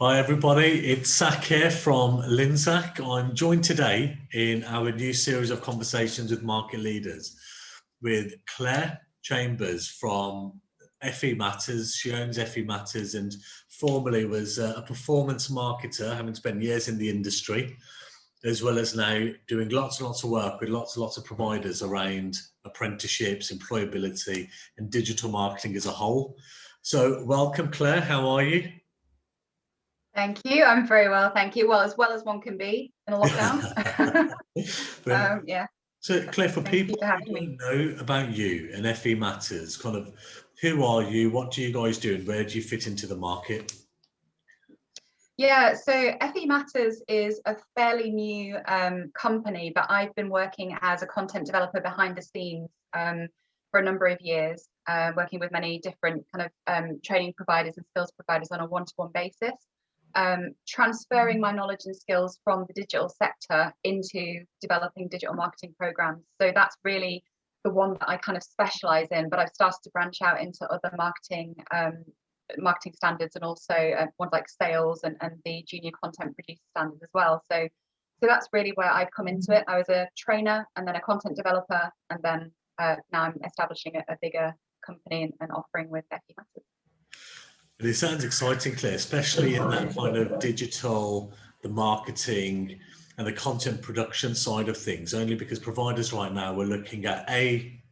Hi everybody, it's Sak here from LindSak. I'm joined today in our new series of conversations with market leaders with Clare Chambers from FE Matters. She owns FE Matters and formerly was a performance marketer, having spent years in the industry, as well as now doing lots and lots of work with lots and lots of providers around apprenticeships, employability and digital marketing as a whole. So welcome Clare, how are you? Thank you. I'm very well, thank you. Well as one can be in a lockdown. Yeah. So Claire, for people who don't know about you and FE Matters, kind of who are you, what do you guys do and where do you fit into the market? Yeah, so FE Matters is a fairly new company, but I've been working as a content developer behind the scenes for a number of years, working with many different kind of training providers and skills providers on a one-to-one basis. Transferring my knowledge and skills from the digital sector into developing digital marketing programs. So that's really the one that I kind of specialize in, but I've started to branch out into other marketing standards and also ones like sales and the junior content producer standards as well. So that's really where I've come into it. I was a trainer and then a content developer, and then now I'm establishing a bigger company and offering with FE Matters. It sounds exciting, Claire, especially in that kind of digital, the marketing and the content production side of things, only because providers right now are looking at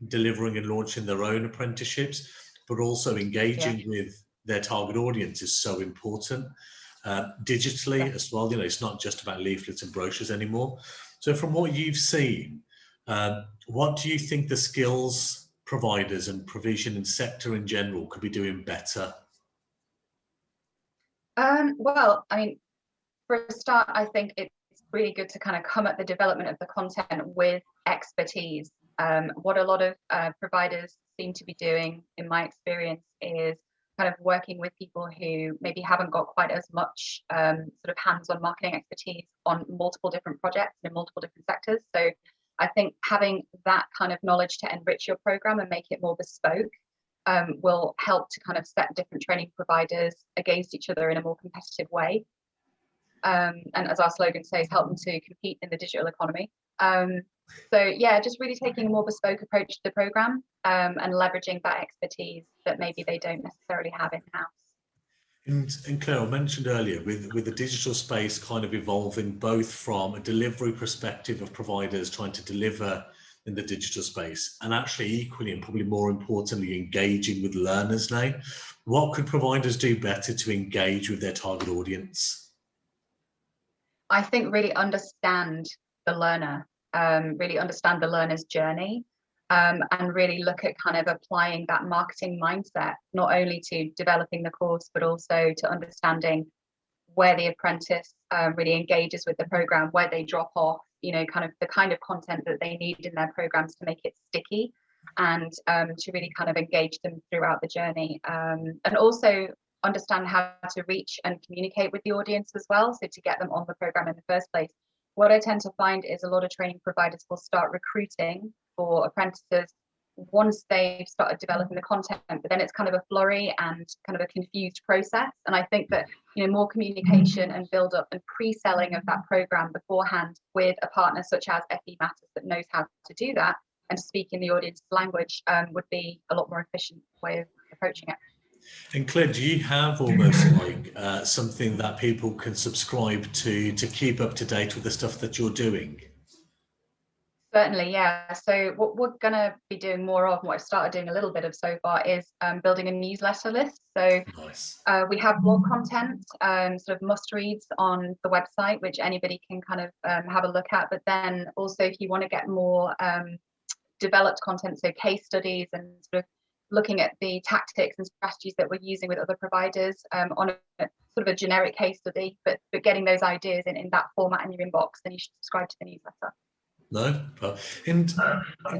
delivering and launching their own apprenticeships, but also engaging with their target audience is so important digitally as well. You know, it's not just about leaflets and brochures anymore. So from what you've seen, what do you think the skills providers and provision and sector in general could be doing better? Well, I mean, for a start, I think it's really good to kind of come at the development of the content with expertise. What a lot of providers seem to be doing, in my experience, is kind of working with people who maybe haven't got quite as much sort of hands-on marketing expertise on multiple different projects in multiple different sectors. So I think having that kind of knowledge to enrich your program and make it more bespoke will help to kind of set different training providers against each other in a more competitive way. And as our slogan says, help them to compete in the digital economy. So yeah, just really taking a more bespoke approach to the program and leveraging that expertise that maybe they don't necessarily have in-house. And Claire, I mentioned earlier with the digital space kind of evolving both from a delivery perspective of providers trying to deliver in the digital space and actually equally and probably more importantly engaging with learners now. What could providers do better to engage with their target audience? I think really understand the learner, really understand the learner's journey, and really look at kind of applying that marketing mindset, not only to developing the course, but also to understanding where the apprentice really engages with the program, where they drop off, you know, kind of the kind of content that they need in their programs to make it sticky and to really kind of engage them throughout the journey. And also understand how to reach and communicate with the audience as well, so to get them on the program in the first place. What I tend to find is a lot of training providers will start recruiting for apprentices once they've started developing the content, but then it's kind of a flurry and kind of a confused process. And I think that, you know, more communication and build up and pre-selling of that program beforehand with a partner such as FE Matters that knows how to do that and speak in the audience's language would be a lot more efficient way of approaching it. And Claire, do you have almost like something that people can subscribe to keep up to date with the stuff that you're doing? Certainly, yeah. So what we're going to be doing more of, and what I've started doing a little bit of so far, is building a newsletter list. So nice. We have blog content, sort of must-reads on the website, which anybody can kind of have a look at. But then also, if you want to get more developed content, so case studies and sort of looking at the tactics and strategies that we're using with other providers on a sort of a generic case study, but getting those ideas in that format in your inbox, then you should subscribe to the newsletter. No, and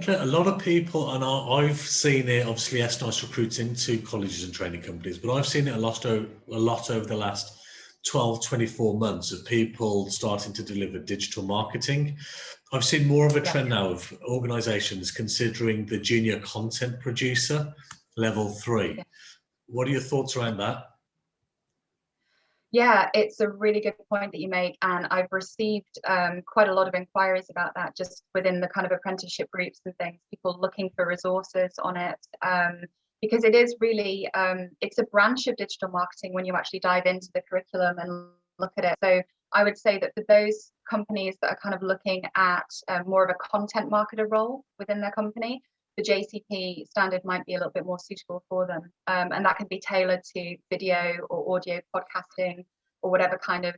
a lot of people, and I've seen it, obviously S-Nice recruits into colleges and training companies, but I've seen it a lot over the last 12, 24 months of people starting to deliver digital marketing. I've seen more of a trend now of organisations considering the junior content producer level 3. What are your thoughts around that? Yeah, it's a really good point that you make, and I've received quite a lot of inquiries about that just within the kind of apprenticeship groups and things, people looking for resources on it, because it is really, it's a branch of digital marketing when you actually dive into the curriculum and look at it. So I would say that for those companies that are kind of looking at more of a content marketer role within their company, the JCP standard might be a little bit more suitable for them. And that can be tailored to video or audio podcasting or whatever kind of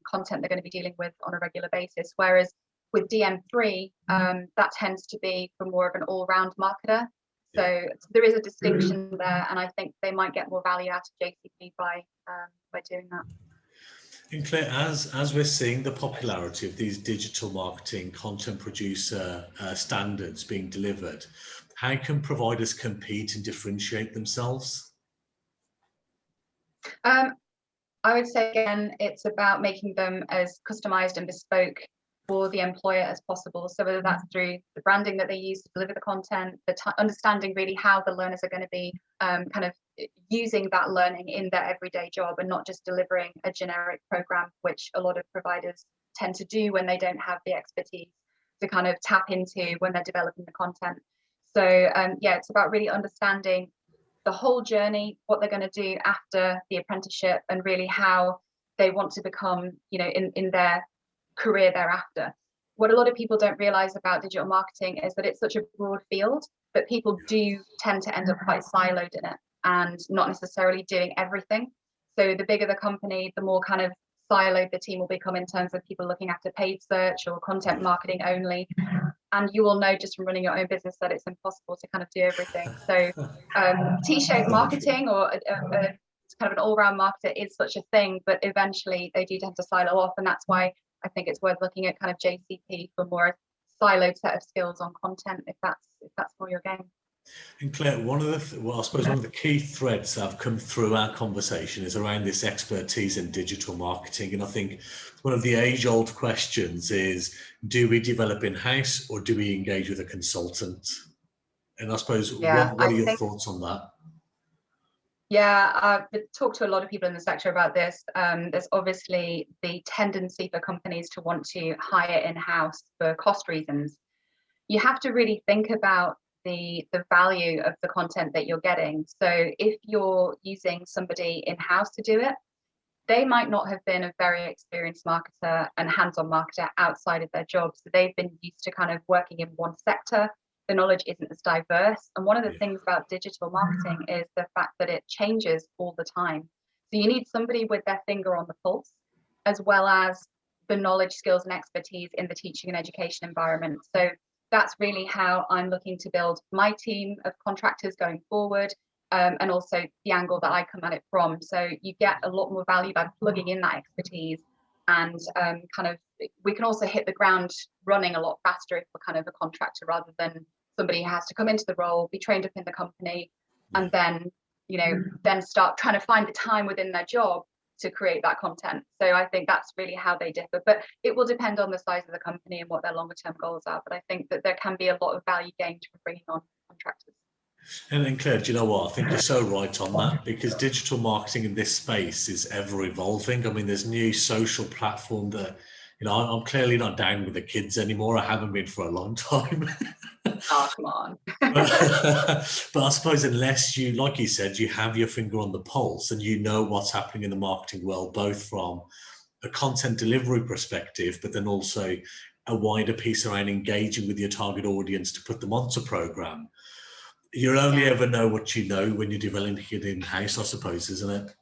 content they're going to be dealing with on a regular basis. Whereas with DM3, that tends to be for more of an all-round marketer. So there is a distinction there, and I think they might get more value out of JCP by doing that. And Claire, as we're seeing the popularity of these digital marketing content producer standards being delivered, how can providers compete and differentiate themselves? I would say, again, it's about making them as customized and bespoke for the employer as possible. So whether that's through the branding that they use to deliver the content, understanding really how the learners are going to be kind of using that learning in their everyday job, and not just delivering a generic program, which a lot of providers tend to do when they don't have the expertise to kind of tap into when they're developing the content. So yeah, it's about really understanding the whole journey, what they're going to do after the apprenticeship, and really how they want to become, you know, in their career thereafter. What a lot of people don't realize about digital marketing is that it's such a broad field, but people do tend to end up quite siloed in it and not necessarily doing everything. So the bigger the company, the more kind of siloed the team will become in terms of people looking after paid search or content marketing only. And you will know just from running your own business that it's impossible to kind of do everything. So T-shaped marketing or kind of an all-round marketer is such a thing, but eventually they do tend to silo off, and that's why I think it's worth looking at kind of JCP for more siloed set of skills on content, if that's more your game. And Claire, one of the, well, I suppose one of the key threads that have come through our conversation is around this expertise in digital marketing. And I think one of the age-old questions is, do we develop in-house or do we engage with a consultant? And I suppose, Yeah, what are your thoughts on that? Yeah, I've talked to a lot of people in the sector about this. There's obviously the tendency for companies to want to hire in-house for cost reasons. You have to really think about the value of the content that you're getting. So if you're using somebody in-house to do it, they might not have been a very experienced marketer and hands-on marketer outside of their job. So they've been used to kind of working in one sector. The knowledge isn't as diverse. And one of the things about digital marketing is the fact that it changes all the time. So you need somebody with their finger on the pulse, as well as the knowledge, skills, and expertise in the teaching and education environment. So that's really how I'm looking to build my team of contractors going forward, and also the angle that I come at it from. So you get a lot more value by plugging in that expertise, and kind of we can also hit the ground running a lot faster if we're kind of a contractor rather than somebody who has to come into the role, be trained up in the company, and then, you know, then start trying to find the time within their job to create that content. So I think that's really how they differ, but it will depend on the size of the company and what their longer term goals are. But I think that there can be a lot of value gained from bringing on contractors. And Claire, do you know what? I think you're so right on that, because digital marketing in this space is ever evolving. I mean, there's new social platform that, you know, I'm clearly not down with the kids anymore. I haven't been for a long time. Oh, come on. But I suppose unless you, like you said, you have your finger on the pulse and you know what's happening in the marketing world, both from a content delivery perspective, but then also a wider piece around engaging with your target audience to put them onto program. You'll only ever know what you know when you're developing it in-house, I suppose, isn't it?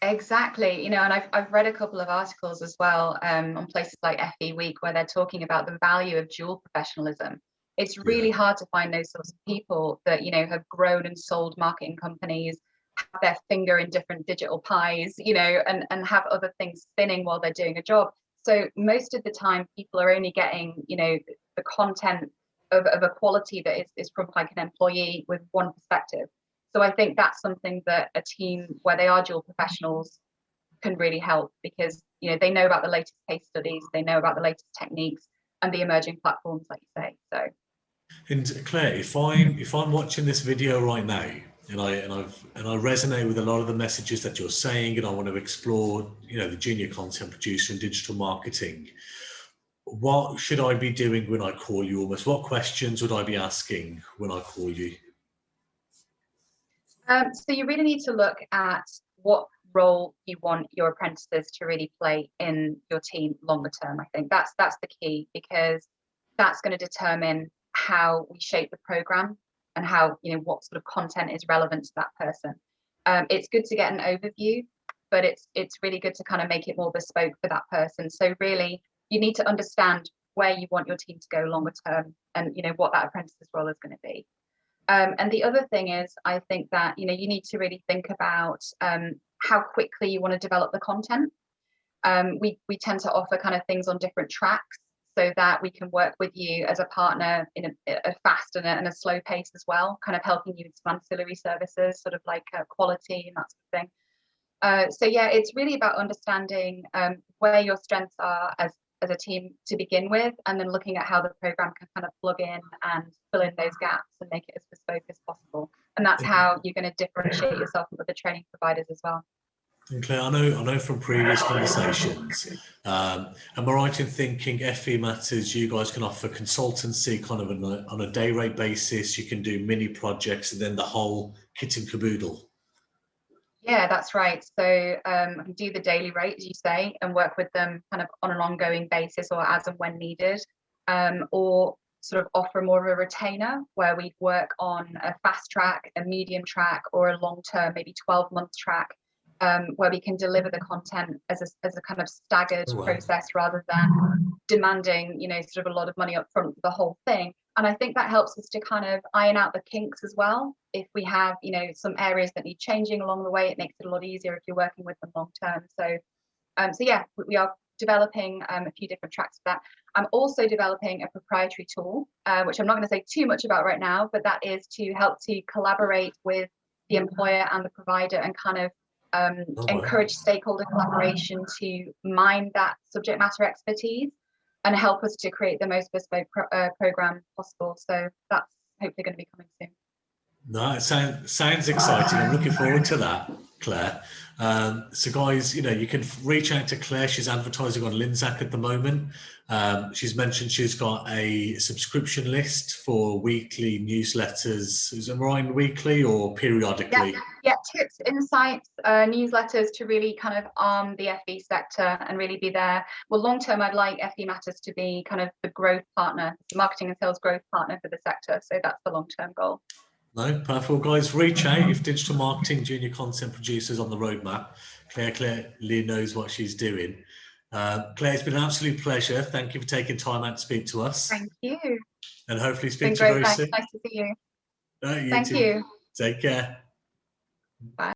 Exactly, you know, and I've read a couple of articles as well on places like FE Week where they're talking about the value of dual professionalism. It's really hard to find those sorts of people that, you know, have grown and sold marketing companies, have their finger in different digital pies, you know, and have other things spinning while they're doing a job. So most of the time people are only getting, you know, the content of a quality that is from like an employee with one perspective. So I think that's something that a team where they are dual professionals can really help, because, you know, they know about the latest case studies, they know about the latest techniques and the emerging platforms, like you say. So. And Claire, if I'm watching this video right now and I resonate with a lot of the messages that you're saying, and I want to explore, the junior content producer and digital marketing. What should I be doing when I call you? Almost, what questions would I be asking when I call you? So you really need to look at what role you want your apprentices to really play in your team longer term. I think that's the key, because that's going to determine how we shape the program and how, what sort of content is relevant to that person. It's good to get an overview, but it's really good to kind of make it more bespoke for that person. So really, you need to understand where you want your team to go longer term, and what that apprentice's role is going to be. And the other thing is, I think that you need to really think about how quickly you want to develop the content. We tend to offer kind of things on different tracks, so that we can work with you as a partner in a fast and a slow pace as well, kind of helping you with some ancillary services, sort of like quality and that sort of thing. So yeah, it's really about understanding where your strengths are as a team to begin with, and then looking at how the program can kind of plug in and fill in those gaps and make it as bespoke as possible. And that's how you're going to differentiate yourself from other training providers as well. And Claire, I know from previous conversations, am I right in thinking FE Matters, you guys can offer consultancy kind of on a day rate basis, you can do mini projects, and then the whole kit and caboodle? Yeah, that's right. So I can do the daily rate, as you say, and work with them kind of on an ongoing basis or as and when needed, or sort of offer more of a retainer where we'd work on a fast track, a medium track, or a long term, maybe 12-month track, where we can deliver the content as a kind of staggered process rather than demanding, sort of a lot of money up front for the whole thing. And I think that helps us to kind of iron out the kinks as well. If we have, some areas that need changing along the way, it makes it a lot easier if you're working with them long term. So yeah, we are developing a few different tracks for that. I'm also developing a proprietary tool, which I'm not going to say too much about right now, but that is to help to collaborate with the employer and the provider and kind of encourage stakeholder collaboration to mine that subject matter expertise and help us to create the most bespoke program possible. So that's hopefully going to be coming soon. No, it sounds exciting. I'm looking forward to that, Claire. So guys, you can reach out to Claire. She's advertising on LindSak at the moment. She's mentioned she's got a subscription list for weekly newsletters. Is it right, weekly or periodically? Yeah, tips, insights, newsletters to really kind of arm the FE sector and really be there. Well, long term, I'd like FE Matters to be kind of the growth partner, the marketing and sales growth partner for the sector. So that's the long term goal. No, perfect. Well, guys, reach out if digital marketing junior content producers on the roadmap. Claire clearly knows what she's doing. Claire, it's been an absolute pleasure. Thank you for taking time out to speak to us. Thank you. And hopefully speak to you very soon. Nice to see you. You Thank too. you. Take care. Bye.